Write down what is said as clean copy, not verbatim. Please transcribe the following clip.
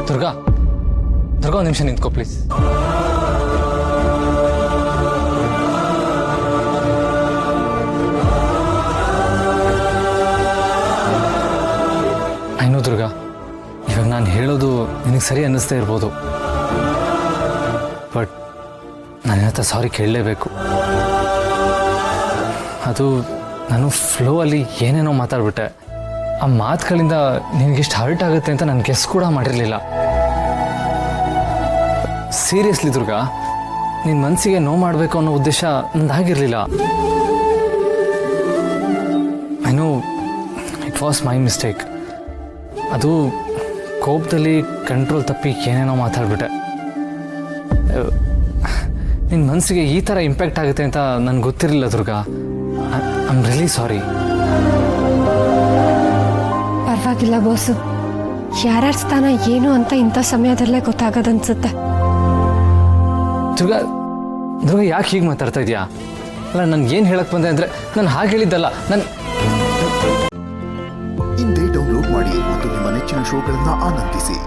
ದುರ್ಗಾ ದುರ್ಗಾ ಒಂದು ನಿಮಿಷ ನಿಂತ್ಕೋ ಪ್ಲೀಸ್. ಐನೋ ದುರ್ಗಾ, ಇವಾಗ ನಾನು ಹೇಳೋದು ನಿನಗೆ ಸರಿ ಅನ್ನಿಸ್ತಾ ಇರ್ಬೋದು, ಬಟ್ ನನ್ನ ಹತ್ರ ಸಾರಿ ಕೇಳಲೇಬೇಕು. ಅದು ನಾನು ಫ್ಲೋ ಅಲ್ಲಿ ಏನೇನೋ ಮಾತಾಡ್ಬಿಟ್ಟೆ. ಆ ಮಾತುಗಳಿಂದ ನಿನಗೆಷ್ಟು ಹರ್ಟ್ ಆಗುತ್ತೆ ಅಂತ ನಾನು ಗೆಸ್ ಕೂಡ ಮಾಡಿರಲಿಲ್ಲ. ಸೀರಿಯಸ್ಲಿ ದುರ್ಗಾ, ನಿನ್ನ ಮನಸ್ಸಿಗೆ ನೋವು ಮಾಡಬೇಕು ಅನ್ನೋ ಉದ್ದೇಶ ನಂದಾಗಿರಲಿಲ್ಲ. I know it was my mistake. ಅದು ಕೋಪದಲ್ಲಿ ಕಂಟ್ರೋಲ್ ತಪ್ಪಿ ಏನೇನೋ ಮಾತಾಡ್ಬಿಟ್ಟೆ. ನಿನ್ನ ಮನಸ್ಸಿಗೆ ಈ ಥರ ಇಂಪ್ಯಾಕ್ಟ್ ಆಗುತ್ತೆ ಅಂತ ನನಗೆ ಗೊತ್ತಿರಲಿಲ್ಲ Durga. I am really sorry. ಪರವಾಗಿಲ್ಲ ಬಾಸು, ಯಾರ್ಯಾರ ಸ್ಥಾನ ಏನು ಅಂತ ಇಂಥ ಸಮಯದಲ್ಲೇ ಗೊತ್ತಾಗೋದನ್ಸುತ್ತೆ. ದುರ್ಗಾ ದುರ್ಗಾ ಯಾಕೆ ಹೀಗೆ ಮಾತಾಡ್ತಾ ಇದೆಯಾ? ಅಲ್ಲ, ನನ್ಗೆ ಏನು ಹೇಳಕ್ಕೆ ಬಂದೆ ಅಂದರೆ ನಾನು ಹಾಗೆ ಹೇಳಿದ್ದಲ್ಲ. ಹಿಂದೆ ಡೌನ್ಲೋಡ್ ಮಾಡಿ ಮತ್ತು ನಿಮ್ಮ ನೆಚ್ಚಿನ ಶೋಗಳನ್ನು ಆನಂದಿಸಿ.